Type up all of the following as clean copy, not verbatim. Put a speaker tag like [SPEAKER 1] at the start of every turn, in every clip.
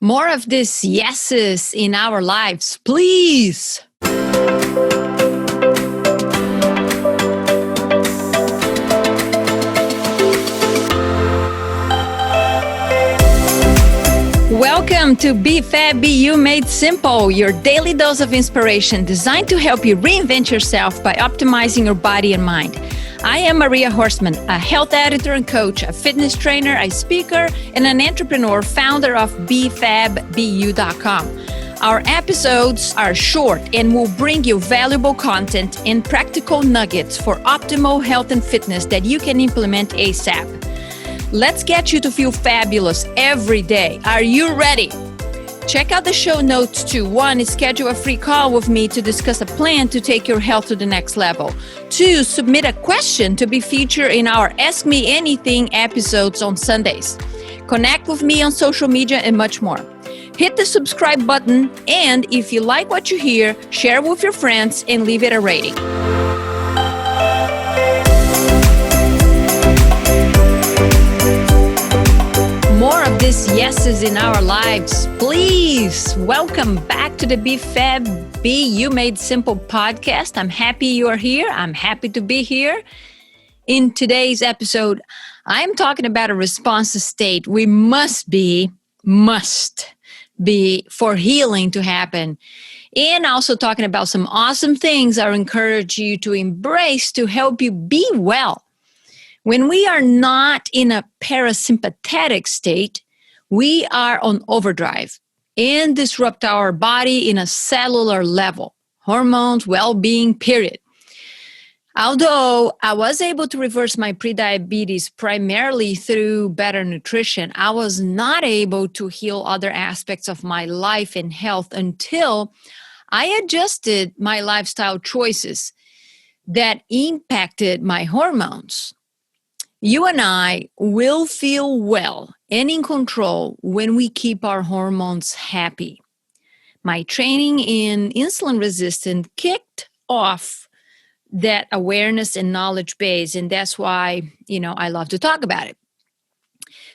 [SPEAKER 1] More of this yeses in our lives, please. Welcome to Be Fab, Be You Made Simple, your daily dose of inspiration designed to help you reinvent yourself by optimizing your body and mind. I am Maria Horstman, a health editor and coach, a fitness trainer, a speaker, and an entrepreneur, founder of BeFabBeYou.com. Our episodes are short and will bring you valuable content and practical nuggets for optimal health and fitness that you can implement ASAP. Let's get you to feel fabulous every day. Are you ready? Check out the show notes to 1, schedule a free call with me to discuss a plan to take your health to the next level. 2, submit a question to be featured in our Ask Me Anything episodes on Sundays. Connect with me on social media and much more. Hit the subscribe button, and if you like what you hear, share with your friends and leave it a rating. More of this yeses in our lives, please. Welcome back to the Be Fab, Be You Made Simple podcast. I'm happy you are here. I'm happy to be here. In today's episode, I'm talking about a responsive state we must be for healing to happen. And also talking about some awesome things I encourage you to embrace to help you be well. When we are not in a parasympathetic state, we are on overdrive and disrupt our body in a cellular level, hormones, well-being, period. Although I was able to reverse my prediabetes primarily through better nutrition, I was not able to heal other aspects of my life and health until I adjusted my lifestyle choices that impacted my hormones. You and I will feel well and in control when we keep our hormones happy. My training in insulin resistance kicked off that awareness and knowledge base, and that's why, I love to talk about it.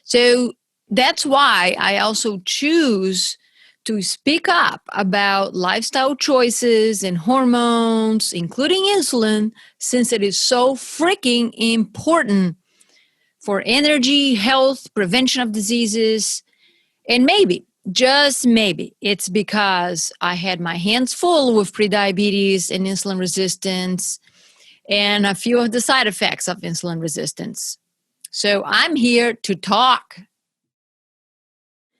[SPEAKER 1] So that's why I also choose to speak up about lifestyle choices and hormones, including insulin, since it is so freaking important for energy, health, prevention of diseases, and maybe, just maybe, it's because I had my hands full with prediabetes and insulin resistance and a few of the side effects of insulin resistance. So I'm here to talk.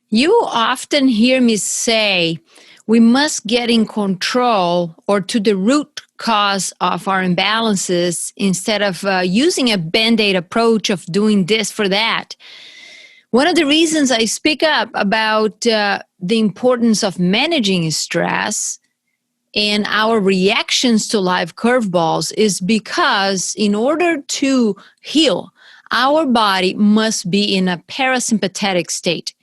[SPEAKER 1] You often hear me say we must get in control or to the root cause of our imbalances instead of using a Band-Aid approach of doing this for that. One of the reasons I speak up about the importance of managing stress and our reactions to life curveballs is because in order to heal, our body must be in a parasympathetic state.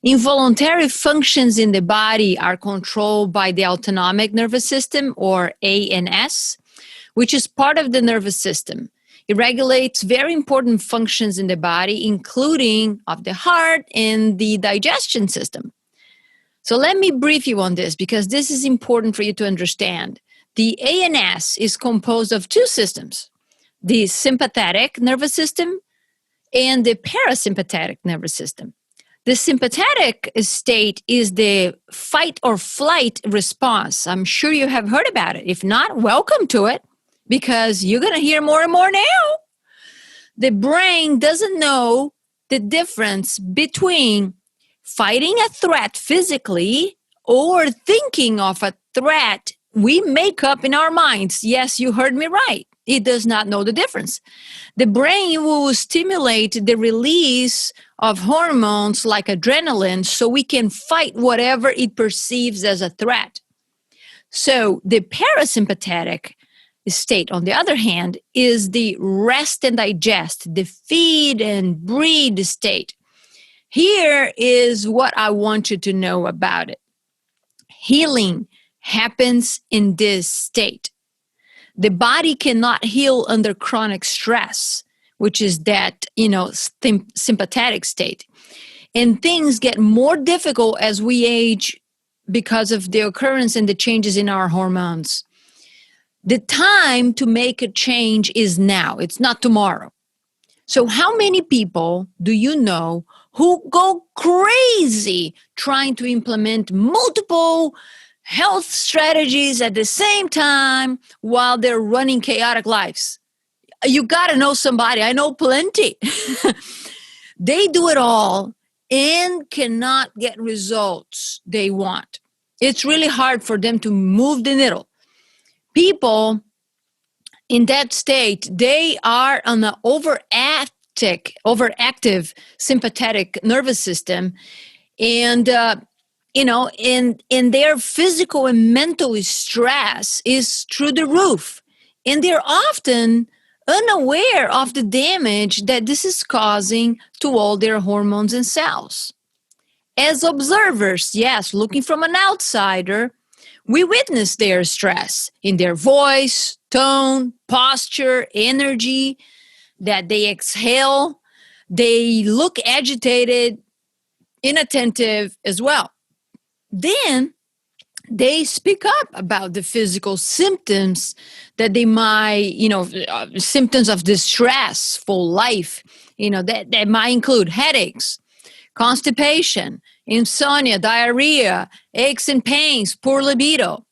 [SPEAKER 1] Involuntary functions in the body are controlled by the Autonomic Nervous System, or ANS, which is part of the nervous system. It regulates very important functions in the body, including of the heart and the digestion system. So let me brief you on this because this is important for you to understand. The ANS is composed of 2 systems, the sympathetic nervous system and the parasympathetic nervous system. The sympathetic state is the fight or flight response. I'm sure you have heard about it. If not, welcome to it because you're going to hear more and more now. The brain doesn't know the difference between fighting a threat physically or thinking of a threat we make up in our minds. Yes, you heard me right. It does not know the difference. The brain will stimulate the release of hormones like adrenaline so we can fight whatever it perceives as a threat. So the parasympathetic state, on the other hand, is the rest and digest, the feed and breathe state. Here is what I want you to know about it. Healing happens in this state. The body cannot heal under chronic stress, which is that, sympathetic state. And things get more difficult as we age because of the occurrence and the changes in our hormones. The time to make a change is now. It's not tomorrow. So how many people do you know who go crazy trying to implement multiple health strategies at the same time while they're running chaotic lives? You got to know somebody. I know plenty. They do it all and cannot get results they want. It's really hard for them to move the needle. People in that state, they are on the overactive sympathetic nervous system, and in their physical and mental stress is through the roof, and they're often unaware of the damage that this is causing to all their hormones and cells. As observers, yes, looking from an outsider, we witness their stress in their voice, tone, posture, energy that they exhale. They look agitated, inattentive as well. Then they speak up about the physical symptoms that they might, symptoms of distressful life, that might include headaches, constipation, insomnia, diarrhea, aches and pains, poor libido.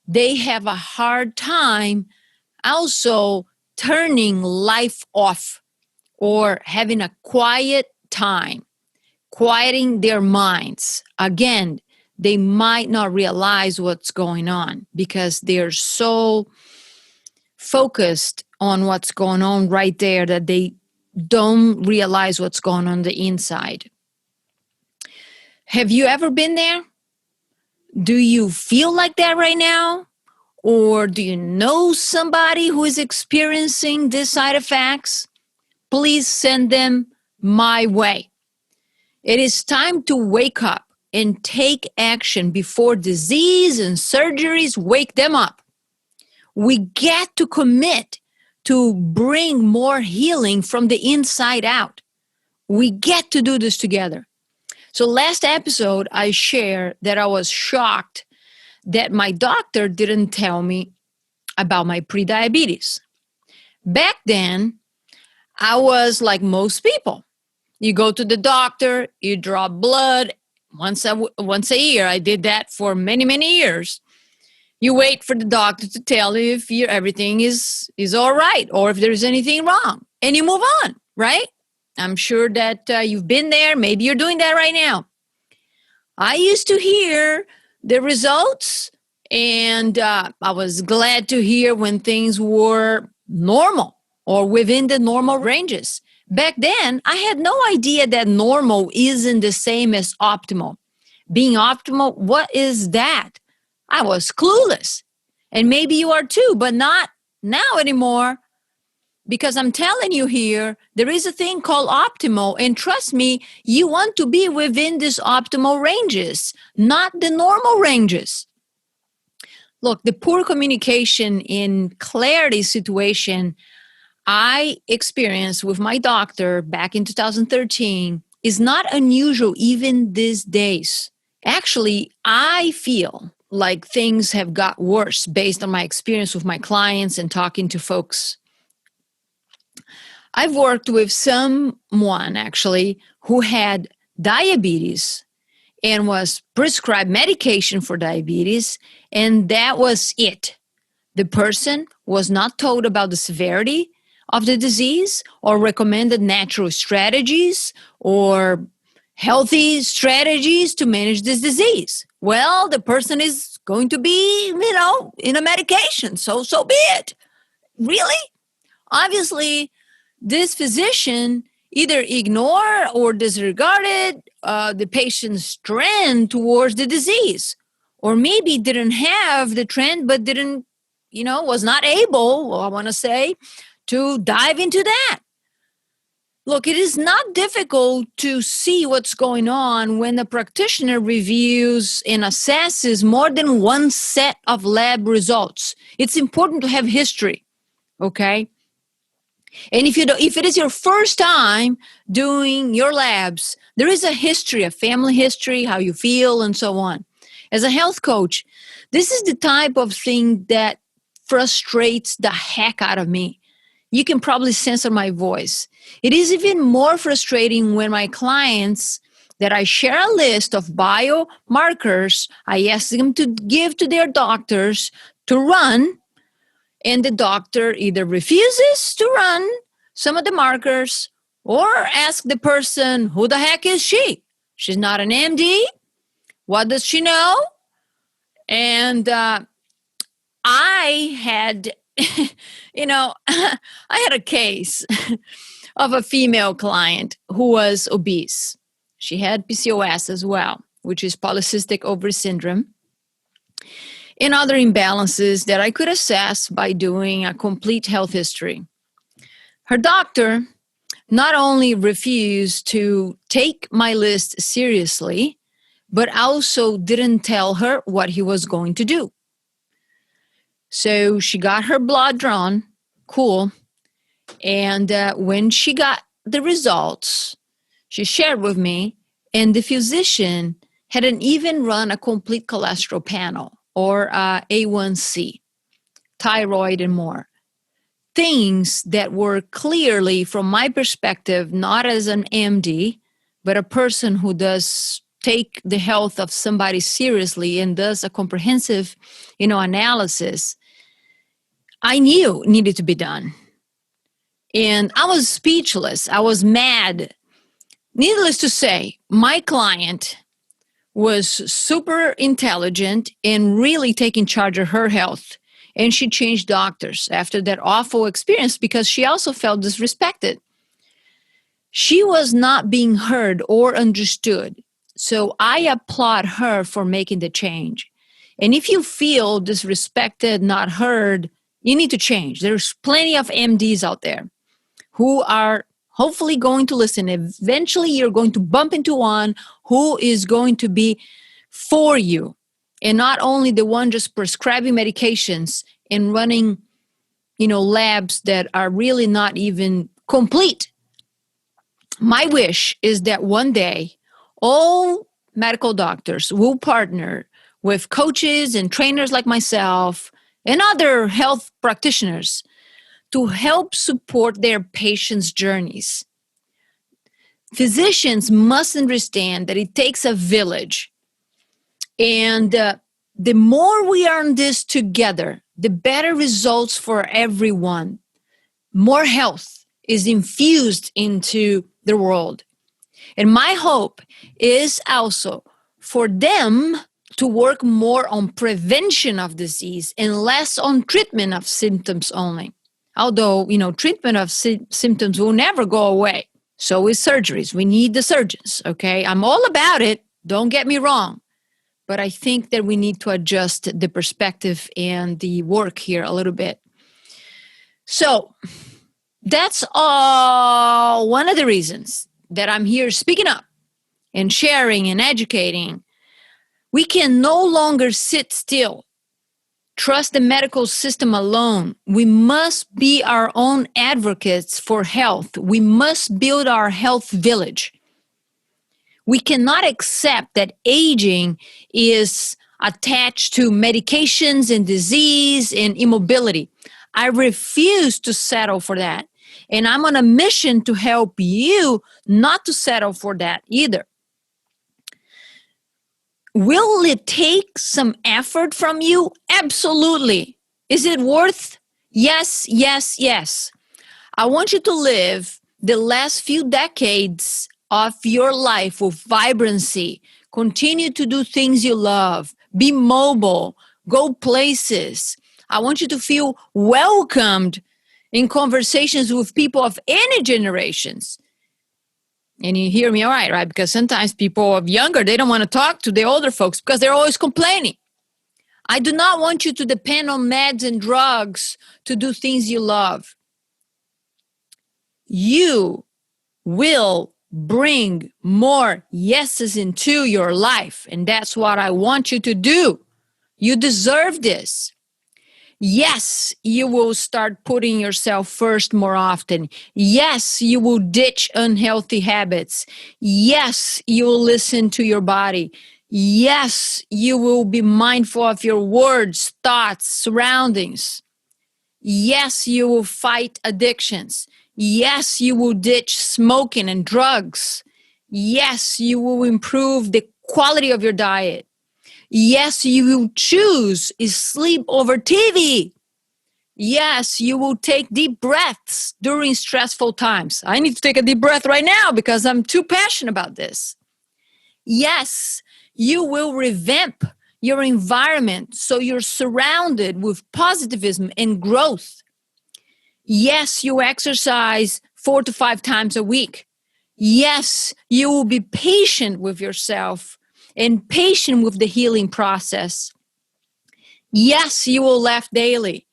[SPEAKER 1] They have a hard time also turning life off or having a quiet time, quieting their minds. Again, they might not realize what's going on because they're so focused on what's going on right there that they don't realize what's going on the inside. Have you ever been there? Do you feel like that right now? Or do you know somebody who is experiencing these side effects? Please send them my way. It is time to wake up and take action before disease and surgeries wake them up. We get to commit to bring more healing from the inside out. We get to do this together. So last episode, I shared that I was shocked that my doctor didn't tell me about my prediabetes. Back then, I was like most people. You go to the doctor, you draw blood once a year. I did that for many, many years. You wait for the doctor to tell you if everything is all right or if there's anything wrong. And you move on, right? I'm sure that you've been there. Maybe you're doing that right now. I used to hear the results, and I was glad to hear when things were normal or within the normal ranges. Back then, I had no idea that normal isn't the same as optimal. Being optimal, what is that? I was clueless. And maybe you are too, but not now anymore. Because I'm telling you here, there is a thing called optimal. And trust me, you want to be within these optimal ranges, not the normal ranges. Look, the poor communication in clarity situation I experienced with my doctor back in 2013 is not unusual even these days. Actually, I feel like things have got worse based on my experience with my clients and talking to folks. I've worked with someone actually who had diabetes and was prescribed medication for diabetes, and that was it. The person was not told about the severity of the disease or recommended natural strategies or healthy strategies to manage this disease. Well, the person is going to be, in a medication, so be it. Really? Obviously, this physician either ignored or disregarded the patient's trend towards the disease, or maybe didn't have the trend, but didn't, was not able, I want to say, to dive into that. Look, it is not difficult to see what's going on when a practitioner reviews and assesses more than one set of lab results. It's important to have history, okay? And if it is your first time doing your labs, there is a history, a family history, how you feel, and so on. As a health coach, this is the type of thing that frustrates the heck out of me. You can probably censor my voice. It is even more frustrating when my clients that I share a list of biomarkers I ask them to give to their doctors to run, and the doctor either refuses to run some of the markers or ask the person, who the heck is she? She's not an MD. What does she know? And I had, I had a case of a female client who was obese. She had PCOS as well, which is polycystic ovary syndrome, and other imbalances that I could assess by doing a complete health history. Her doctor not only refused to take my list seriously, but also didn't tell her what he was going to do. So she got her blood drawn, cool, and when she got the results, she shared with me, and the physician hadn't even run a complete cholesterol panel or A1C, thyroid, and more. Things that were clearly, from my perspective, not as an MD, but a person who does take the health of somebody seriously and does a comprehensive, analysis, I knew needed to be done. And I was speechless. I was mad. Needless to say, my client was super intelligent and really taking charge of her health. And she changed doctors after that awful experience because she also felt disrespected. She was not being heard or understood. So I applaud her for making the change. And if you feel disrespected, not heard, you need to change. There's plenty of MDs out there who are hopefully going to listen. Eventually, you're going to bump into one who is going to be for you, and not only the one just prescribing medications and running, labs that are really not even complete. My wish is that one day all medical doctors will partner with coaches and trainers like myself and other health practitioners to help support their patients' journeys. Physicians must understand that it takes a village. And the more we are in this together, the better results for everyone. More health is infused into the world. And my hope is also for them to work more on prevention of disease and less on treatment of symptoms only. Although, treatment of symptoms will never go away. So is surgeries. We need the surgeons, okay? I'm all about it. Don't get me wrong. But I think that we need to adjust the perspective and the work here a little bit. So that's all one of the reasons that I'm here speaking up and sharing and educating. We can no longer sit still. Trust the medical system alone. We must be our own advocates for health. We must build our health village. We cannot accept that aging is attached to medications and disease and immobility. I refuse to settle for that. And I'm on a mission to help you not to settle for that either. Will it take some effort from you? Absolutely. Is it worth? Yes, yes, yes. I want you to live the last few decades of your life with vibrancy. Continue to do things you love. Be mobile. Go places. I want you to feel welcomed in conversations with people of any generations. And you hear me all right? Because sometimes people of younger, they don't want to talk to the older folks because they're always complaining. I do not want you to depend on meds and drugs to do things you love. You will bring more yeses into your life. And that's what I want you to do. You deserve this. Yes, you will start putting yourself first more often. Yes, you will ditch unhealthy habits. Yes, you will listen to your body. Yes, you will be mindful of your words, thoughts, surroundings. Yes, you will fight addictions. Yes, you will ditch smoking and drugs. Yes, you will improve the quality of your diet. Yes, you will choose sleep over TV. Yes, you will take deep breaths during stressful times. I need to take a deep breath right now because I'm too passionate about this. Yes, you will revamp your environment so you're surrounded with positivism and growth. Yes, you exercise 4 to 5 times a week. Yes, you will be patient with yourself and patient with the healing process. Yes, you will laugh daily.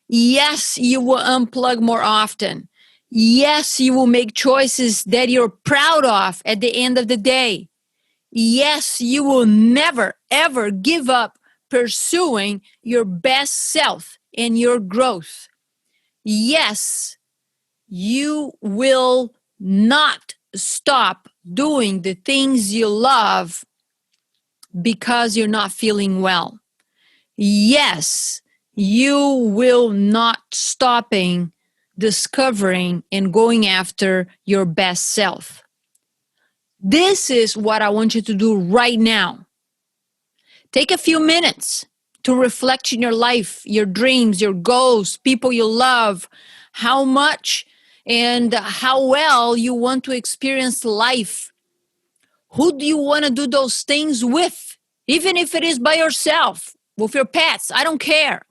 [SPEAKER 1] Yes, you will unplug more often. Yes, you will make choices that you're proud of at the end of the day. Yes, you will never, ever give up pursuing your best self and your growth. Yes, you will not stop doing the things you love because you're not feeling well. Yes, you will not stopping discovering and going after your best self. This is what I want you to do right now. Take a few minutes to reflect in your life, your dreams, your goals, people you love, how much and how well you want to experience life. Who do you want to do those things with? Even if it is by yourself, with your pets, I don't care.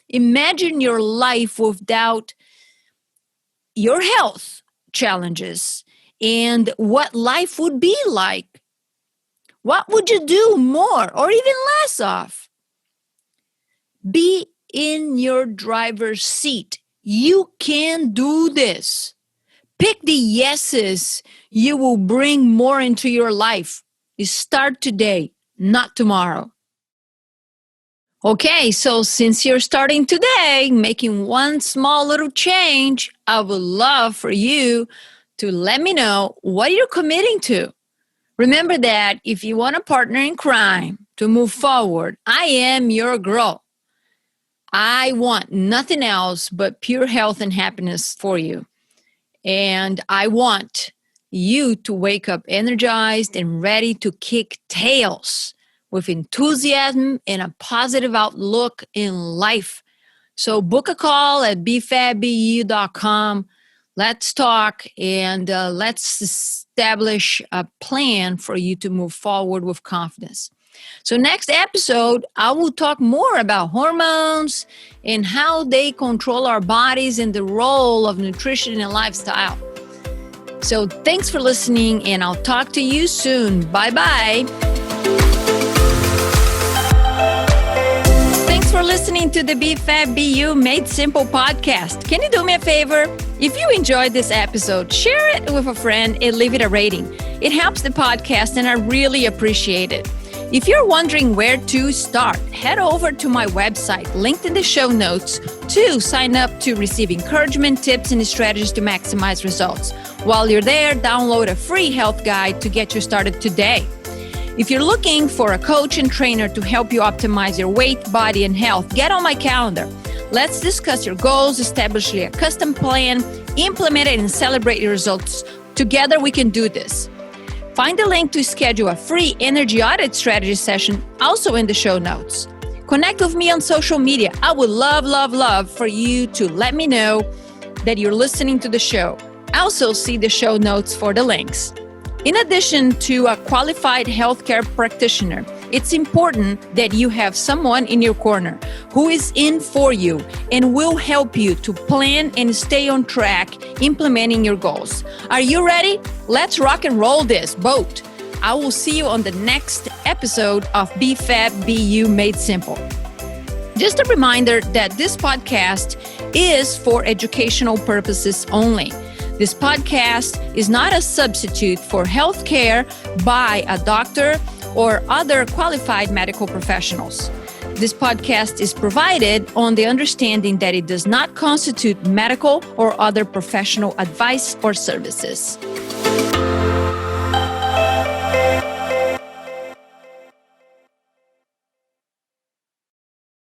[SPEAKER 1] Imagine your life without your health challenges and what life would be like. What would you do more or even less of? Be in your driver's seat. You can do this. Pick the yeses you will bring more into your life. Start today, not tomorrow. Okay, so since you're starting today, making one small little change, I would love for you to let me know what you're committing to. Remember that if you want a partner in crime to move forward, I am your girl. I want nothing else but pure health and happiness for you. And I want you to wake up energized and ready to kick tails with enthusiasm and a positive outlook in life. So book a call at befabbu.com. Let's talk and let's establish a plan for you to move forward with confidence. So next episode, I will talk more about hormones and how they control our bodies and the role of nutrition and lifestyle. So thanks for listening, and I'll talk to you soon. Bye-bye. Thanks for listening to the Be Fab, Be You Made Simple podcast. Can you do me a favor? If you enjoyed this episode, share it with a friend and leave it a rating. It helps the podcast, and I really appreciate it. If you're wondering where to start, head over to my website, linked in the show notes, to sign up to receive encouragement, tips, and strategies to maximize results. While you're there, download a free health guide to get you started today. If you're looking for a coach and trainer to help you optimize your weight, body, and health, get on my calendar. Let's discuss your goals, establish a custom plan, implement it, and celebrate your results. Together, we can do this. Find the link to schedule a free energy audit strategy session also in the show notes. Connect with me on social media. I would love for you to let me know that you're listening to the show. Also see the show notes for the links. In addition to a qualified healthcare practitioner, it's important that you have someone in your corner who is in for you and will help you to plan and stay on track implementing your goals. Are you ready? Let's rock and roll this boat. I will see you on the next episode of Be Fab, Be You Made Simple. Just a reminder that this podcast is for educational purposes only. This podcast is not a substitute for health care by a doctor or other qualified medical professionals. This podcast is provided on the understanding that it does not constitute medical or other professional advice or services.